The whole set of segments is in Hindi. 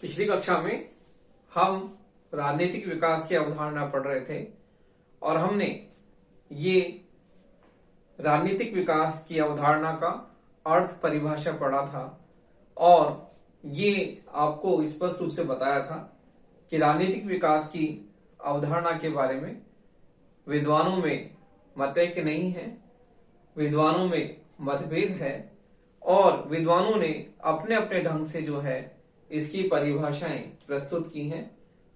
पिछली कक्षा में हम राजनीतिक विकास की अवधारणा पढ़ रहे थे और हमने ये राजनीतिक विकास की अवधारणा का अर्थ परिभाषा पढ़ा था और ये आपको स्पष्ट रूप से बताया था कि राजनीतिक विकास की अवधारणा के बारे में विद्वानों में मतैक्य नहीं है, विद्वानों में मतभेद है और विद्वानों ने अपने अपने ढंग से जो है इसकी परिभाषाएं प्रस्तुत की हैं,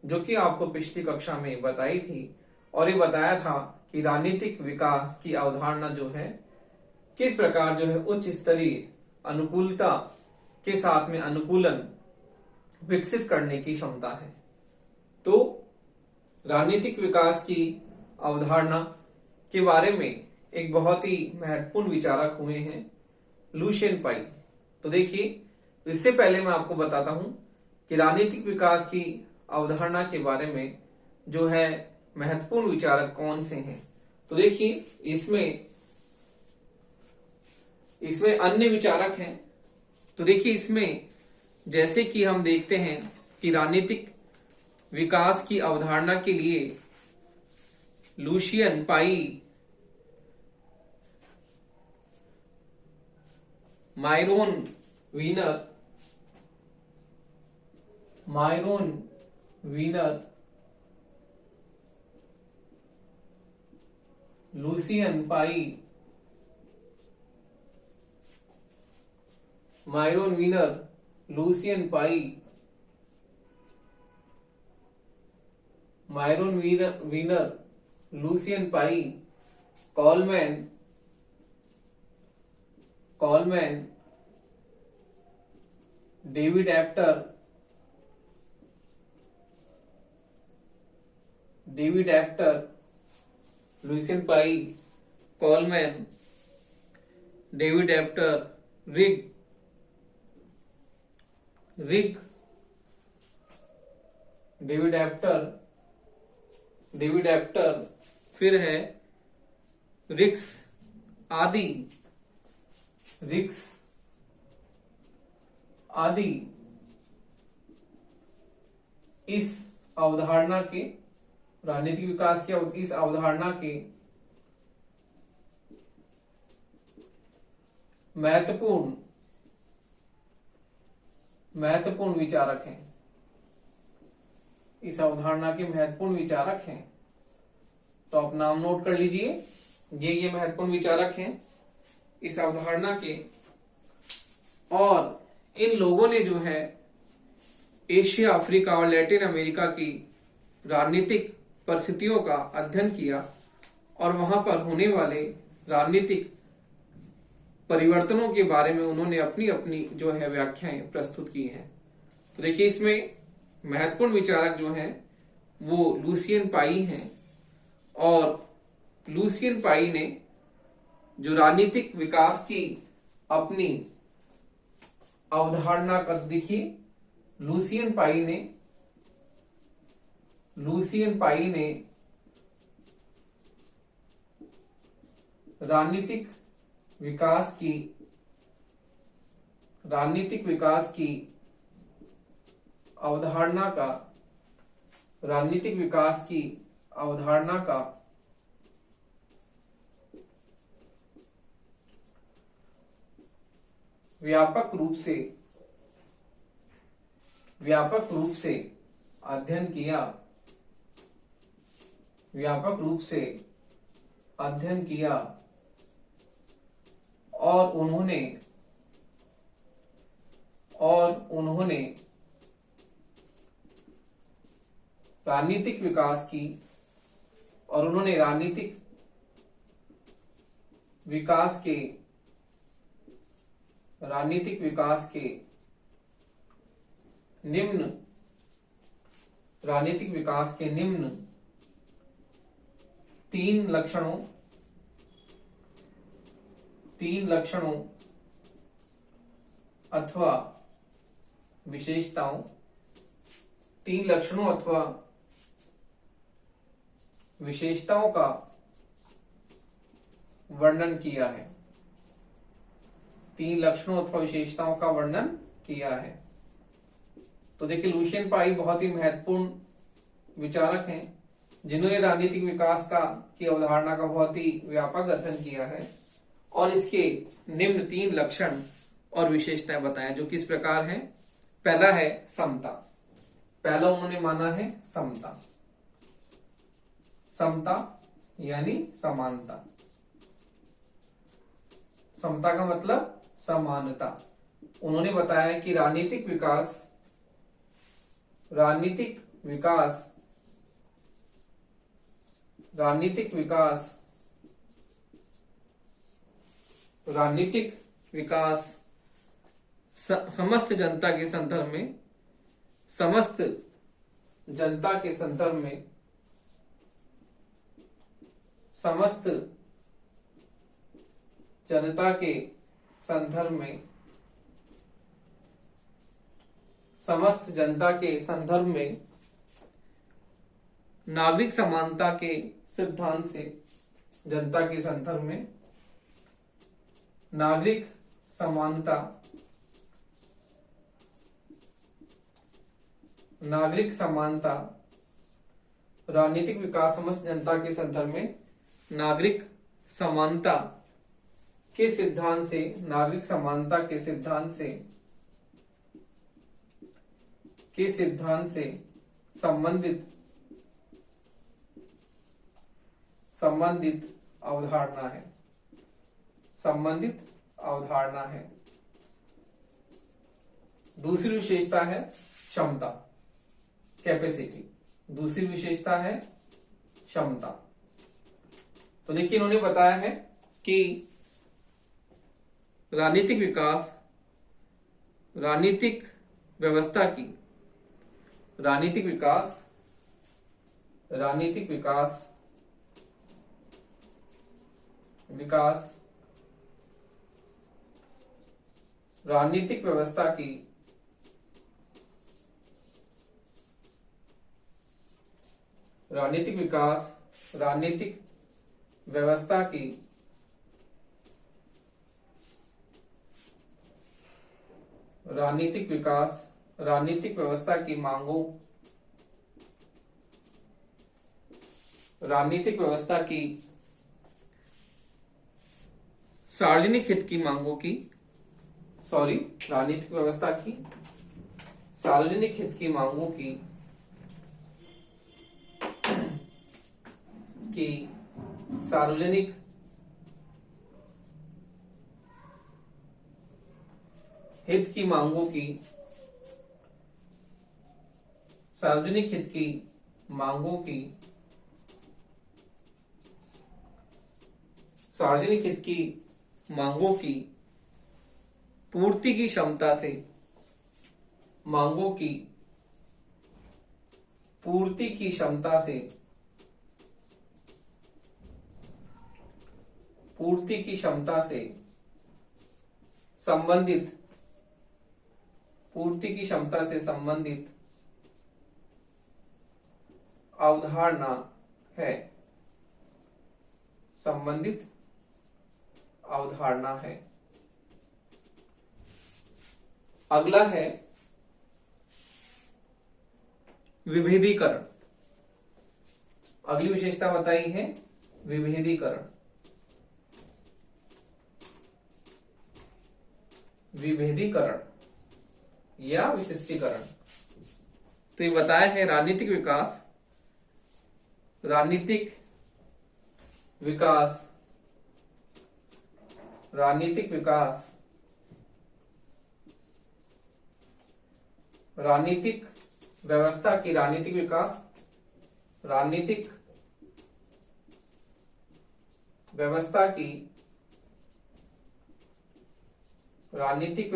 जो कि आपको पिछली कक्षा में बताई थी और ये बताया था कि राजनीतिक विकास की अवधारणा जो है किस प्रकार जो है उच्च स्तरीय अनुकूलता के साथ में अनुकूलन विकसित करने की क्षमता है। तो राजनीतिक विकास की अवधारणा के बारे में एक बहुत ही महत्वपूर्ण विचारक हुए हैं लुशियन पाई। तो देखिए, इससे पहले मैं आपको बताता हूं कि राजनीतिक विकास की अवधारणा के बारे में जो है महत्वपूर्ण विचारक कौन से हैं। तो देखिए, इसमें अन्य विचारक हैं। तो देखिए, इसमें जैसे कि हम देखते हैं कि राजनीतिक विकास की अवधारणा के लिए लुशियन पाई, मायरोन वीनर, लुशियन पाई, मायरोन वीनर, लुशियन पाई, मायरोन वीनर, लुशियन पाई, कॉलमैन, डेविड एप्टर, लुशियन पाई, कॉलमैन, डेविड एप्टर, रिग, डेविड एप्टर, फिर है रिक्स आदि इस अवधारणा के राजनीतिक विकास की इस अवधारणा के महत्वपूर्ण विचारक हैं। इस अवधारणा के महत्वपूर्ण विचारक हैं। तो आप नाम नोट कर लीजिए, ये महत्वपूर्ण विचारक हैं इस अवधारणा के। और इन लोगों ने जो है एशिया, अफ्रीका और लैटिन अमेरिका की राजनीतिक परिस्थितियों का अध्ययन किया और वहां पर होने वाले राजनीतिक परिवर्तनों के बारे में उन्होंने अपनी अपनी जो है व्याख्याएं प्रस्तुत की हैं। तो देखिए, इसमें महत्वपूर्ण विचारक जो हैं वो लुशियन पाई हैं और लुशियन पाई ने जो राजनीतिक विकास की अपनी अवधारणा का, देखिए लुशियन पाई ने राजनीतिक विकास की अवधारणा का व्यापक रूप से अध्ययन किया और उन्होंने राजनीतिक विकास के निम्न तीन लक्षणों अथवा विशेषताओं का वर्णन किया है। 3 लक्षणों अथवा विशेषताओं का वर्णन किया है। तो देखिए लुशियन पाई बहुत ही महत्वपूर्ण विचारक हैं जिन्होंने राजनीतिक विकास का की अवधारणा का बहुत ही व्यापक अध्ययन किया है और इसके निम्न 3 लक्षण और विशेषताएं बताएं जो किस प्रकार हैं। पहला है समता। पहला उन्होंने माना है समता। समता यानी समानता। समता का मतलब समानता। उन्होंने बताया कि राजनीतिक विकास समस्त जनता के संदर्भ में नागरिक समानता के सिद्धांत से नागरिक समानता राजनीतिक विकास समस्त जनता के संदर्भ में नागरिक समानता के सिद्धांत से संबंधित अवधारणा है। दूसरी विशेषता है क्षमता, कैपेसिटी। दूसरी विशेषता है क्षमता। तो देखिए इन्होंने बताया है कि राजनीतिक व्यवस्था की मांगों सार्वजनिक हित की मांगों की सार्वजनिक हित की मांगों की सार्वजनिक हित की मांगों की पूर्ति की क्षमता से संबंधित अवधारणा है। अगला है विभेदीकरण। अगली विशेषता बताई है विभेदीकरण या विशिष्टीकरण। तो ये बताया है राजनीतिक विकास राजनीतिक व्यवस्था की राजनीतिक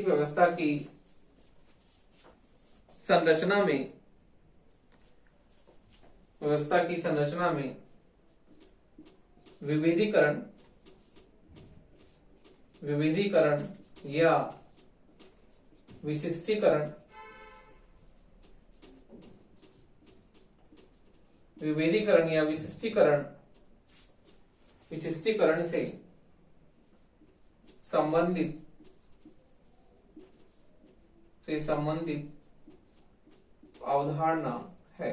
व्यवस्था की संरचना में विभेदीकरण या विशिष्टीकरण से संबंधित अवधारणा है।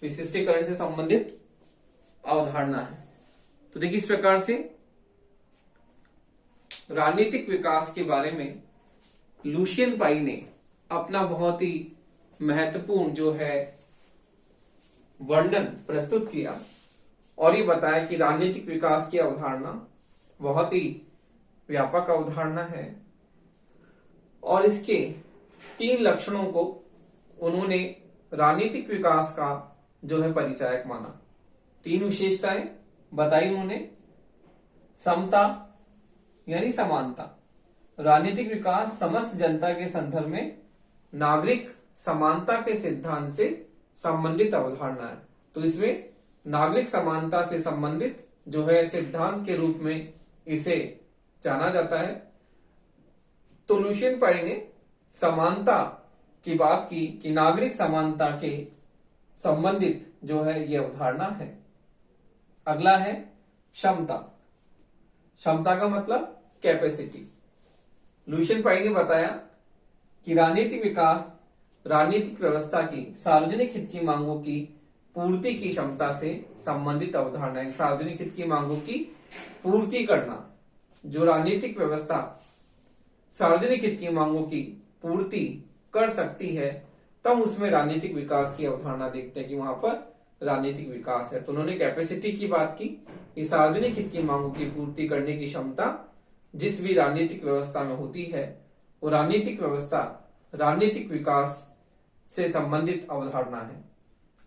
विशिष्टीकरण से संबंधित अवधारणा है। तो देखिए, इस प्रकार से राजनीतिक विकास के बारे में लुशियन पाई ने अपना बहुत ही महत्वपूर्ण जो है वर्णन प्रस्तुत किया और ये बताया कि राजनीतिक विकास की अवधारणा बहुत ही व्यापक अवधारणा है और इसके 3 लक्षणों को उन्होंने राजनीतिक विकास का जो है परिचायक माना। 3 विशेषताएं बताई उन्होंने। समता यानी समानता। राजनीतिक विकास समस्त जनता के संदर्भ में नागरिक समानता के सिद्धांत से संबंधित अवधारणा है। तो इसमें नागरिक समानता से संबंधित जो है सिद्धांत के रूप में इसे जाना जाता है। तो लुशियन पाई ने समानता की बात की कि नागरिक समानता के संबंधित जो है ये अवधारणा है। अगला है क्षमता। क्षमता का मतलब कैपेसिटी। लुशियन पाई ने बताया कि राजनीतिक विकास राजनीतिक व्यवस्था की सार्वजनिक हित की मांगों की पूर्ति की क्षमता से संबंधित अवधारणा है। सार्वजनिक हित की मांगों की पूर्ति करना, जो राजनीतिक व्यवस्था सार्वजनिक हित की मांगों की पूर्ति कर सकती है, तब उसमें राजनीतिक विकास की अवधारणा देखते हैं कि वहां पर राजनीतिक विकास है। तो उन्होंने कैपेसिटी की बात की कि सार्वजनिक हित की मांगों की पूर्ति करने की क्षमता जिस भी राजनीतिक व्यवस्था में होती है, वो राजनीतिक व्यवस्था राजनीतिक विकास से संबंधित अवधारणा है।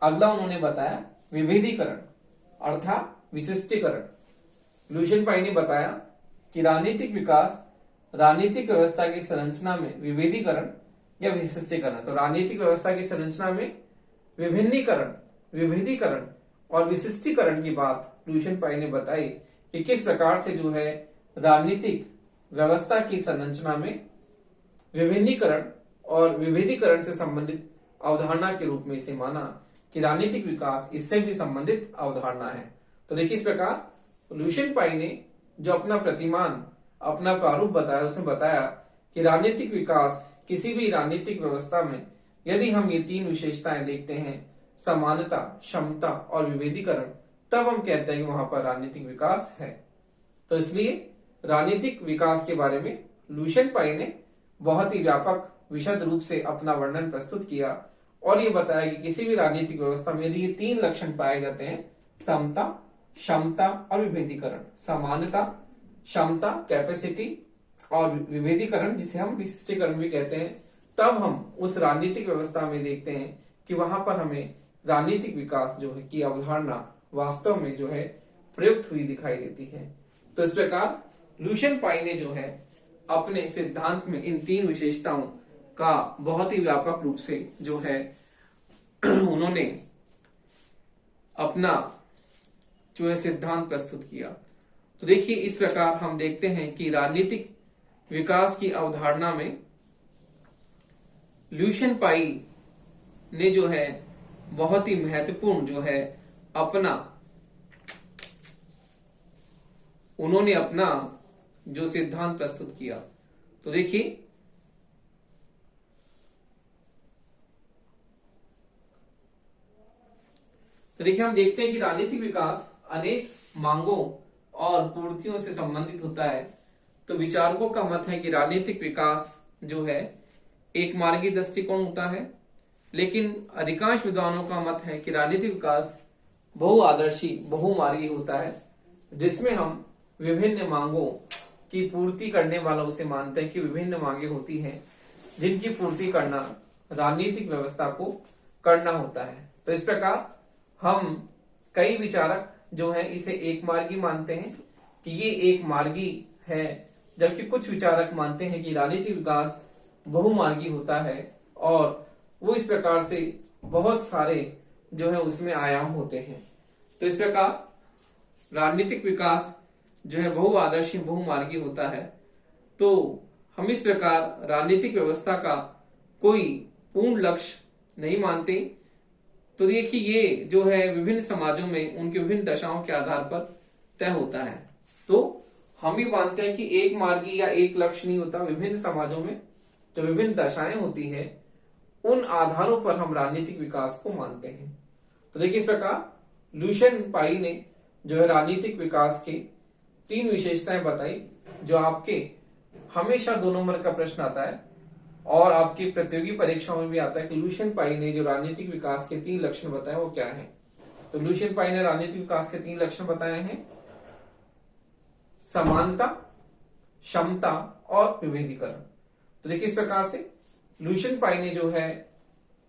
अगला उन्होंने बताया विभेदीकरण अर्थात विशिष्टीकरण। लुशियन पाई ने बताया कि राजनीतिक विकास राजनीतिक व्यवस्था की संरचना में विभेदीकरण या विशिष्टीकरण। तो राजनीतिक व्यवस्था की संरचना में विभिन्नीकरण, विभेदीकरण और विशिष्टीकरण की बात लुशियन पाई ने बताई कि किस प्रकार से जो है राजनीतिक व्यवस्था की संरचना में विभिन्नीकरण और विभेदीकरण से संबंधित अवधारणा के रूप में इसे माना कि राजनीतिक विकास इससे भी संबंधित अवधारणा है। तो देखिए, इस प्रकार लुशियन पाई ने जो अपना प्रतिमान, अपना प्रारूप बताया, उसने बताया कि राजनीतिक विकास किसी भी राजनीतिक व्यवस्था में यदि हम ये 3 विशेषताएं देखते हैं, समानता, क्षमता और विभेदीकरण, तब हम कहते हैं कि वहां पर राजनीतिक विकास है। तो इसलिए राजनीतिक विकास के बारे में लुशियन पाई ने बहुत ही व्यापक विशद रूप से अपना वर्णन प्रस्तुत किया और ये बताया कि किसी भी राजनीतिक व्यवस्था में यदि ये 3 लक्षण पाए जाते हैं, समता, क्षमता और विभेदीकरण, समानता, क्षमता, कैपेसिटी और विभेदीकरण जिसे हम विशिष्टीकरण भी कहते हैं, तब हम उस राजनीतिक व्यवस्था में देखते हैं कि वहां पर हमें राजनीतिक विकास जो है की अवधारणा वास्तव में जो है प्रयुक्त हुई दिखाई देती है। तो इस प्रकार लुशियन पाई ने जो है अपने सिद्धांत में इन 3 विशेषताओं का बहुत ही व्यापक रूप से जो है उन्होंने अपना जो है सिद्धांत प्रस्तुत किया। तो देखिए, इस प्रकार हम देखते हैं कि राजनीतिक विकास की अवधारणा में लुशियन पाई ने जो है बहुत ही महत्वपूर्ण जो है उन्होंने अपना जो सिद्धांत प्रस्तुत किया। तो देखिए, हम देखते हैं कि राजनीतिक विकास अनेक मांगों और पूर्तियों से संबंधित होता है। तो विचारकों का मत है कि राजनीतिक विकास जो है एक मार्गी दृष्टिकोण होता है, लेकिन अधिकांश विद्वानों का मत है कि राजनीतिक विकास बहुआदर्शी, बहुमार्गी होता है, जिसमें हम विभिन्न मांगों की पूर्ति करने वाला उसे मानते हैं कि विभिन्न मांगे होती हैं जिनकी पूर्ति करना राजनीतिक व्यवस्था को करना होता है। तो इस प्रकार हम कई विचारक जो है इसे एक मार्गी मानते हैं कि ये एक मार्गी है, जबकि कुछ विचारक मानते हैं कि राजनीतिक विकास बहुमार्गी होता है और वो इस प्रकार से बहुत सारे जो है उसमें आयाम होते हैं। तो इस प्रकार राजनीतिक विकास जो है बहुआदर्शी, बहुमार्गी होता है। तो हम इस प्रकार राजनीतिक व्यवस्था का कोई पूर्ण लक्ष्य नहीं मानते। तो देखिए ये जो है विभिन्न समाजों में उनके विभिन्न दशाओं के आधार पर तय होता है। तो हम भी मानते हैं कि एक मार्गी या एक लक्ष्य नहीं होता, विभिन्न समाजों में जो विभिन्न दशाएं होती है उन आधारों पर हम राजनीतिक विकास को मानते हैं। तो देखिए इस प्रकार लुशियन पाई ने जो है राजनीतिक विकास के 3 विशेषताएं बताई, जो आपके हमेशा 2 नंबर का प्रश्न आता है और आपकी प्रतियोगी परीक्षाओं में भी आता है कि लुशियन पाई ने जो राजनीतिक विकास के 3 लक्षण बताए वो क्या है। तो लुशियन पाई ने राजनीतिक विकास के 3 लक्षण बताए हैं, समानता, क्षमता और विभेदीकरण। तो देखिए इस प्रकार से लुशियन पाई ने जो है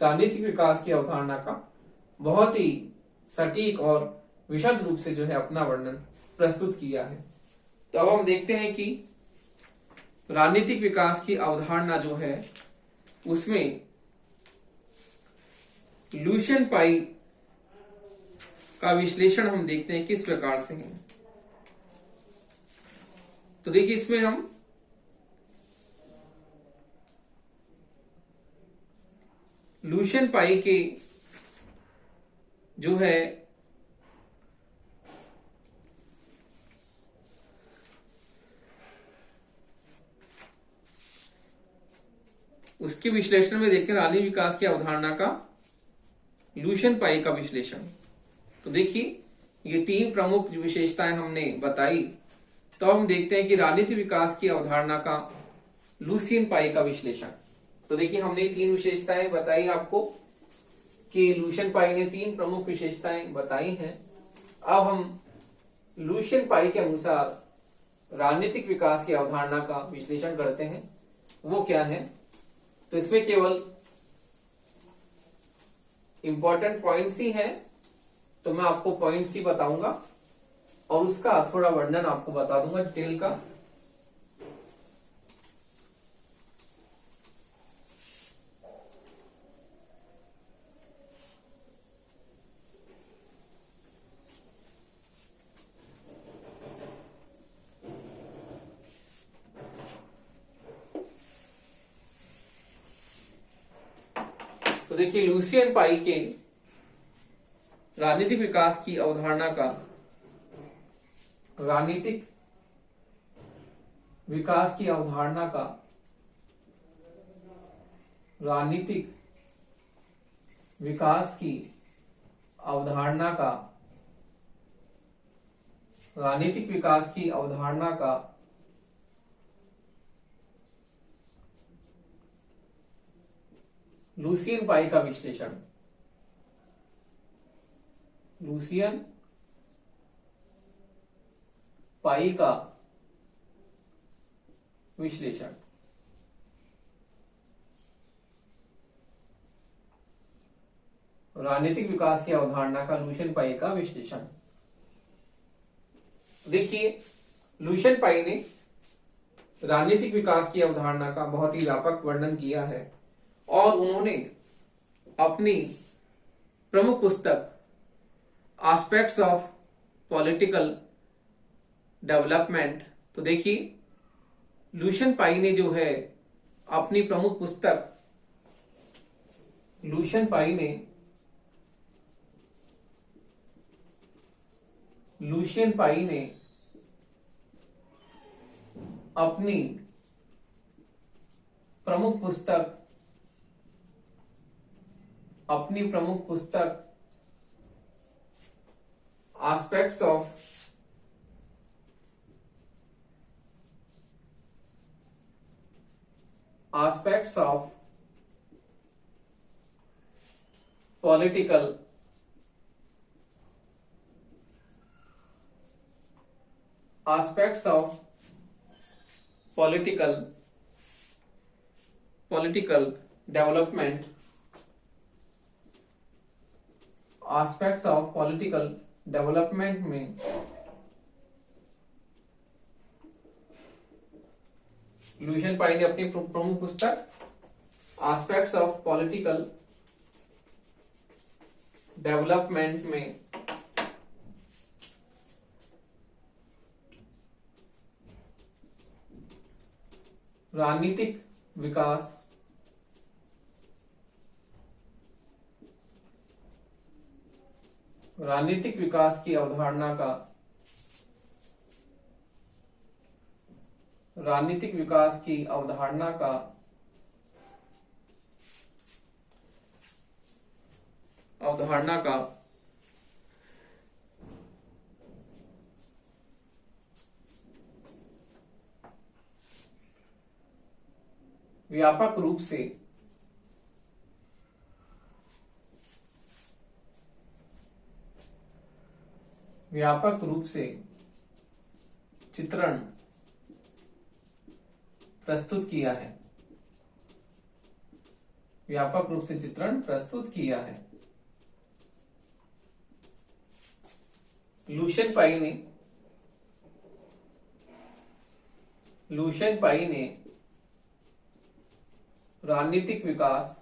राजनीतिक विकास की अवधारणा का बहुत ही सटीक और विशद रूप से जो है अपना वर्णन प्रस्तुत किया है। तो अब हम देखते हैं कि राजनीतिक विकास की अवधारणा जो है उसमें लुशियन पाई का विश्लेषण हम देखते हैं किस प्रकार से है। तो देखिए इसमें हम लुशियन पाई के जो है उसके विश्लेषण में देखते हैं राजनीतिक विकास की अवधारणा का लुशियन पाई का विश्लेषण। तो देखिए ये 3 प्रमुख विशेषताएं हमने बताई। तो हम देखते हैं कि राजनीतिक विकास की अवधारणा का लुशियन पाई का विश्लेषण। तो देखिए हमने 3 विशेषताएं बताई आपको कि लुशियन पाई ने 3 प्रमुख विशेषताएं बताई हैं। अब हम लुशियन पाई के अनुसार राजनीतिक विकास की अवधारणा का विश्लेषण करते हैं, वो क्या है। तो इसमें केवल इंपॉर्टेंट पॉइंट्स ही हैं, तो मैं आपको पॉइंट्स ही बताऊंगा और उसका थोड़ा वर्णन आपको बता दूंगा डिटेल का। तो देखिए लुशियन पाई के राजनीतिक विकास की अवधारणा का राजनीतिक विकास की अवधारणा का राजनीतिक विकास की अवधारणा का राजनीतिक विकास की अवधारणा का लुशियन पाई का विश्लेषण। लुशियन पाई का विश्लेषण। राजनीतिक विकास की अवधारणा का लुशियन पाई का विश्लेषण। देखिए लुशियन पाई ने राजनीतिक विकास की अवधारणा का बहुत ही व्यापक वर्णन किया है और उन्होंने अपनी प्रमुख पुस्तक एस्पेक्ट्स ऑफ पॉलिटिकल डेवलपमेंट। तो देखिए लुशियन पाई ने जो है अपनी प्रमुख पुस्तक लुशियन पाई ने अपनी प्रमुख पुस्तक एस्पेक्ट्स ऑफ पॉलिटिकल डेवलपमेंट में लुशियन पाई ने अपनी प्रमुख पुस्तक एस्पेक्ट्स ऑफ पॉलिटिकल डेवलपमेंट में राजनीतिक विकास राजनीतिक विकास की अवधारणा का राजनीतिक विकास की अवधारणा का व्यापक रूप से चित्रण प्रस्तुत किया है। व्यापक रूप से चित्रण प्रस्तुत किया है। लुशियन पाई ने राजनीतिक विकास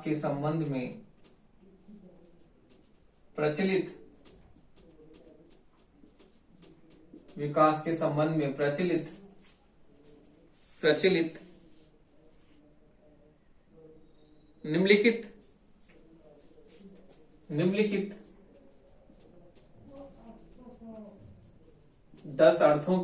के संबंध में प्रचलित निम्नलिखित 10 अर्थों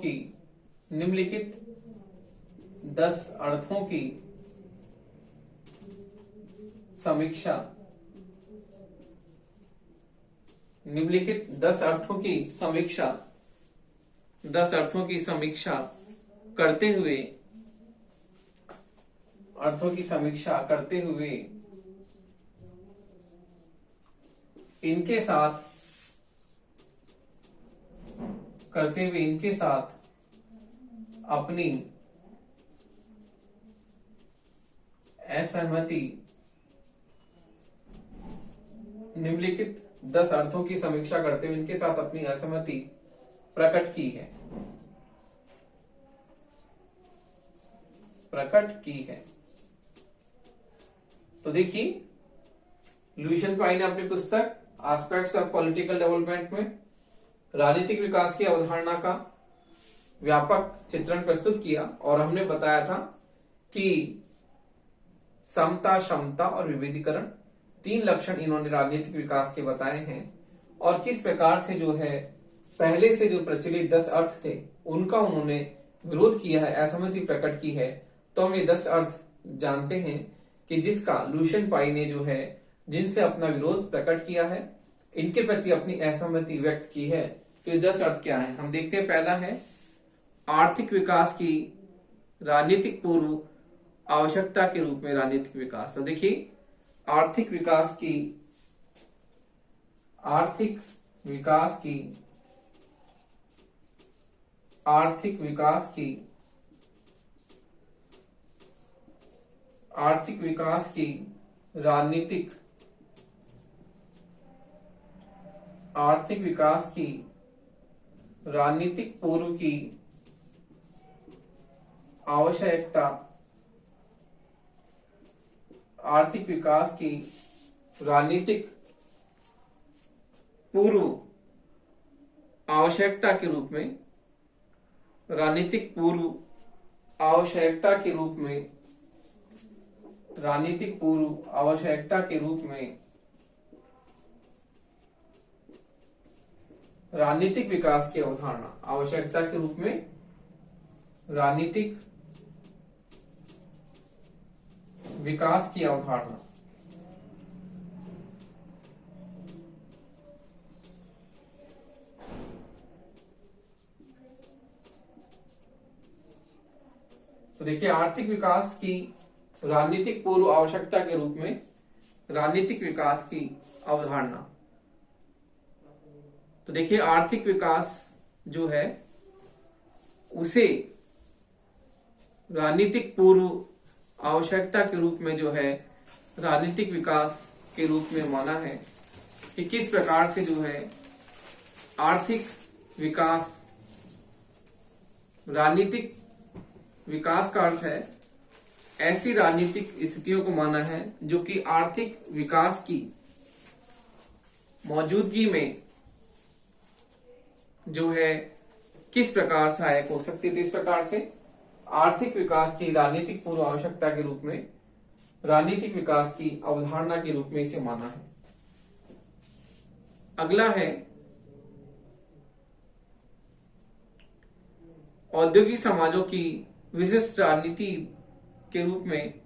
की समीक्षा करते हुए इनके साथ अपनी असहमति निम्नलिखित 10 अर्थों की समीक्षा करते हुए इनके साथ अपनी असहमति प्रकट की है। तो देखिए, लुशियन पाई ने अपनी पुस्तक एस्पेक्ट्स ऑफ पॉलिटिकल डेवलपमेंट में राजनीतिक विकास की अवधारणा का व्यापक चित्रण प्रस्तुत किया और हमने बताया था कि समता, क्षमता और विविधीकरण 3 लक्षण इन्होंने राजनीतिक विकास के बताए हैं और किस प्रकार से जो है पहले से जो प्रचलित 10 अर्थ थे उनका उन्होंने विरोध किया है, असहमति प्रकट की है। तो हम ये 10 अर्थ जानते हैं कि जिसका लुशियन पाई ने जो है जिनसे अपना विरोध प्रकट किया है, इनके प्रति अपनी असहमति व्यक्त की है। तो ये 10 अर्थ क्या है हम देखते हैं। पहला है आर्थिक विकास की राजनीतिक पूर्व आवश्यकता के रूप में राजनीतिक विकास। तो देखिए, आर्थिक विकास की राजनीतिक पूर्व की आवश्यकता आर्थिक विकास की राजनीतिक पूर्व आवश्यकता के रूप में राजनीतिक पूर्व आवश्यकता के रूप में राजनीतिक विकास की अवधारणा आवश्यकता के रूप में राजनीतिक विकास की अवधारणा। तो देखिए, आर्थिक विकास की राजनीतिक पूर्व आवश्यकता के रूप में राजनीतिक विकास की अवधारणा। तो देखिए, आर्थिक विकास जो है उसे राजनीतिक पूर्व आवश्यकता के रूप में जो है राजनीतिक विकास के रूप में माना है कि किस प्रकार से जो है आर्थिक विकास राजनीतिक विकास का अर्थ है ऐसी राजनीतिक स्थितियों को माना है जो कि आर्थिक विकास की मौजूदगी में जो है किस प्रकार सहायक हो सकती थी। इस प्रकार से आर्थिक विकास की राजनीतिक पूर्व आवश्यकता के रूप में राजनीतिक विकास की अवधारणा के रूप में इसे माना है। अगला है औद्योगिक समाजों की विशिष्ट राजनीति के रूप में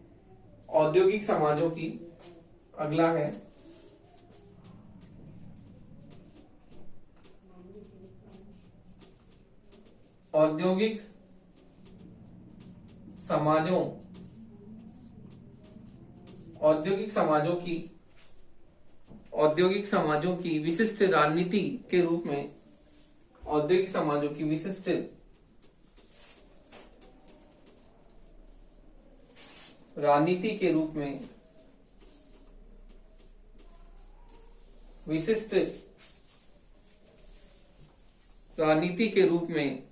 औद्योगिक समाजों की अगला है औद्योगिक समाजों की विशिष्ट राजनीति के रूप में औद्योगिक समाजों की विशिष्ट राजनीति के रूप में विशिष्ट राजनीति के रूप में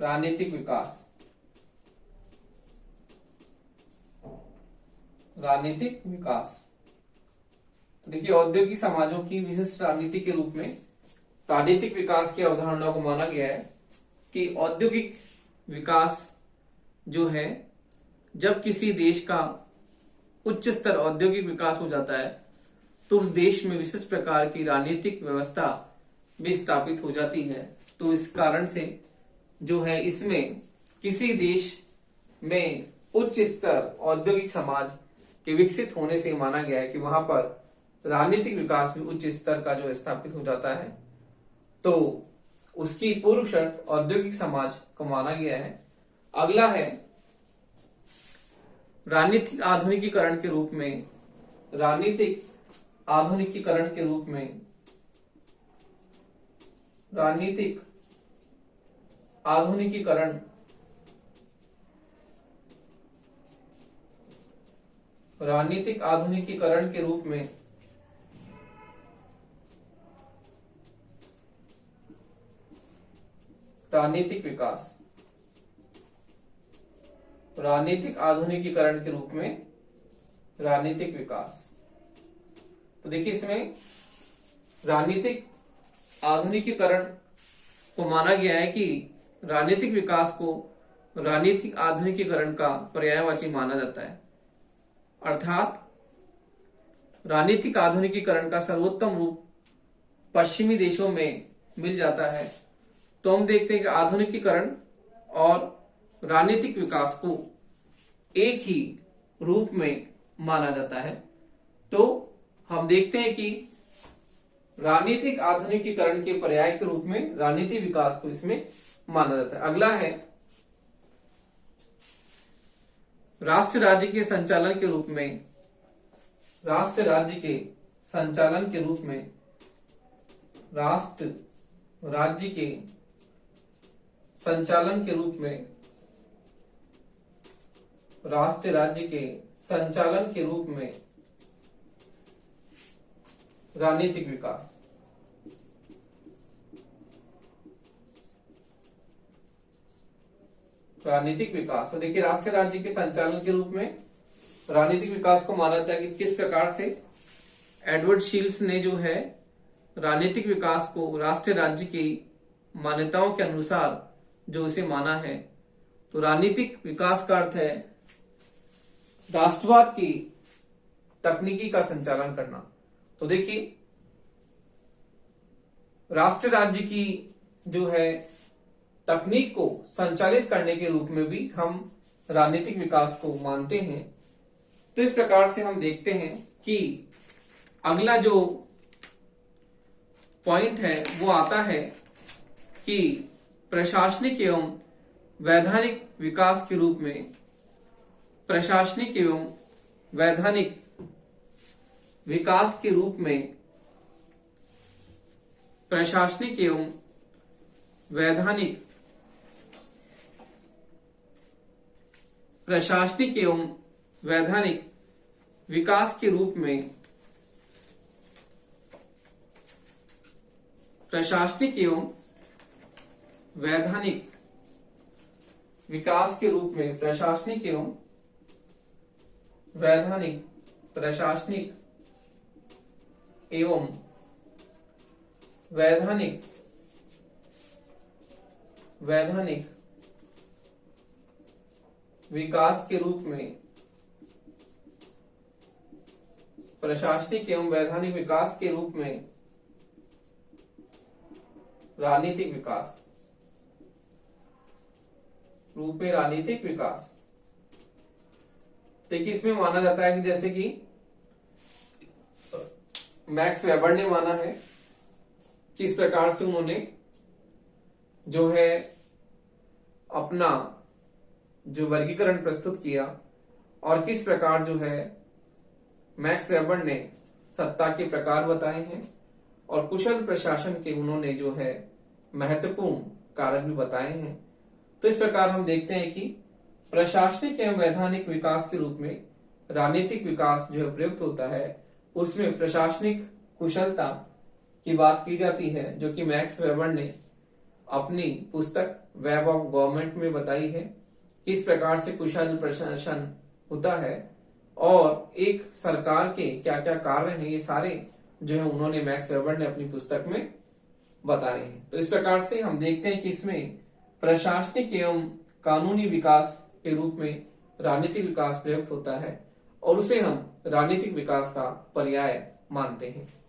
राजनीतिक विकास तो देखिए औद्योगिक समाजों की विशिष्ट राजनीति के रूप में राजनीतिक विकास की अवधारणा को माना गया है कि औद्योगिक विकास जो है जब किसी देश का उच्च स्तर औद्योगिक विकास हो जाता है तो उस देश में विशिष्ट प्रकार की राजनीतिक व्यवस्था भी स्थापित हो जाती है। तो इस कारण से जो है इसमें किसी देश में उच्च स्तर औद्योगिक समाज के विकसित होने से माना गया है कि वहां पर राजनीतिक विकास भी उच्च स्तर का जो स्थापित हो जाता है। तो उसकी पूर्व शर्त औद्योगिक समाज को माना गया है। अगला है राजनीतिक आधुनिकीकरण के रूप में राजनीतिक आधुनिकीकरण के रूप में राजनीतिक विकास राजनीतिक आधुनिकीकरण के रूप में राजनीतिक विकास। तो देखिए इसमें राजनीतिक आधुनिकीकरण को माना गया है कि राजनीतिक विकास को राजनीतिक आधुनिकीकरण का पर्यायवाची माना जाता है, अर्थात राजनीतिक आधुनिकीकरण का सर्वोत्तम रूप पश्चिमी देशों में मिल जाता है। तो हम देखते हैं कि आधुनिकीकरण और राजनीतिक विकास को एक ही रूप में माना जाता है। तो हम देखते हैं कि राजनीतिक आधुनिकीकरण के पर्याय के रूप में राजनीतिक विकास को इसमें माना जाता है। अगला है राष्ट्र राज्य के संचालन के रूप में राष्ट्र राज्य के संचालन के रूप में राजनीतिक विकास। तो देखिए राष्ट्र राज्य के संचालन के रूप में राजनीतिक विकास को माना जाता है कि किस प्रकार से एडवर्ड शील्स ने जो है राजनीतिक विकास को राष्ट्र राज्य की मान्यताओं के अनुसार जो इसे माना है। तो राजनीतिक विकास का अर्थ है राष्ट्रवाद की तकनीकी का संचालन करना। तो देखिए राष्ट्र राज्य की जो है तकनीक को संचालित करने के रूप में भी हम राजनीतिक विकास को मानते हैं। तो इस प्रकार से हम देखते हैं कि अगला जो पॉइंट है वो आता है कि प्रशासनिक एवं वैधानिक विकास के रूप में प्रशासनिक एवं वैधानिक विकास के रूप में प्रशासनिक एवं वैधानिक विकास के रूप में प्रशासनिक एवं वैधानिक विकास के रूप में प्रशासनिक एवं वैधानिक प्रशासनिक एवं वैधानिक विकास के रूप में प्रशासनिक एवं वैधानिक विकास के रूप में राजनीतिक विकास देखिए इसमें माना जाता है कि जैसे कि मैक्स वेबर ने माना है किस प्रकार से उन्होंने जो है अपना जो वर्गीकरण प्रस्तुत किया और किस प्रकार जो है मैक्स वेबर ने सत्ता के प्रकार बताए हैं और कुशल प्रशासन के उन्होंने जो है महत्वपूर्ण कारक भी बताए हैं। तो इस प्रकार हम देखते हैं कि प्रशासनिक एवं वैधानिक विकास के रूप में राजनीतिक विकास जो है प्रयुक्त होता है, उसमें प्रशासनिक कुशलता की बात की जाती है जो कि मैक्स वेबर ने अपनी पुस्तक वेब ऑफ गवर्नमेंट में बताई है। किस प्रकार से कुशल प्रशासन होता है और एक सरकार के क्या क्या कार्य हैं, ये सारे जो है उन्होंने मैक्स वेबर ने अपनी पुस्तक में बताए हैं। तो इस प्रकार से हम देखते हैं कि इसमें प्रशासनिक एवं कानूनी विकास के रूप में राजनीतिक विकास प्रयुक्त होता है और उसे हम राजनीतिक विकास का पर्याय मानते हैं।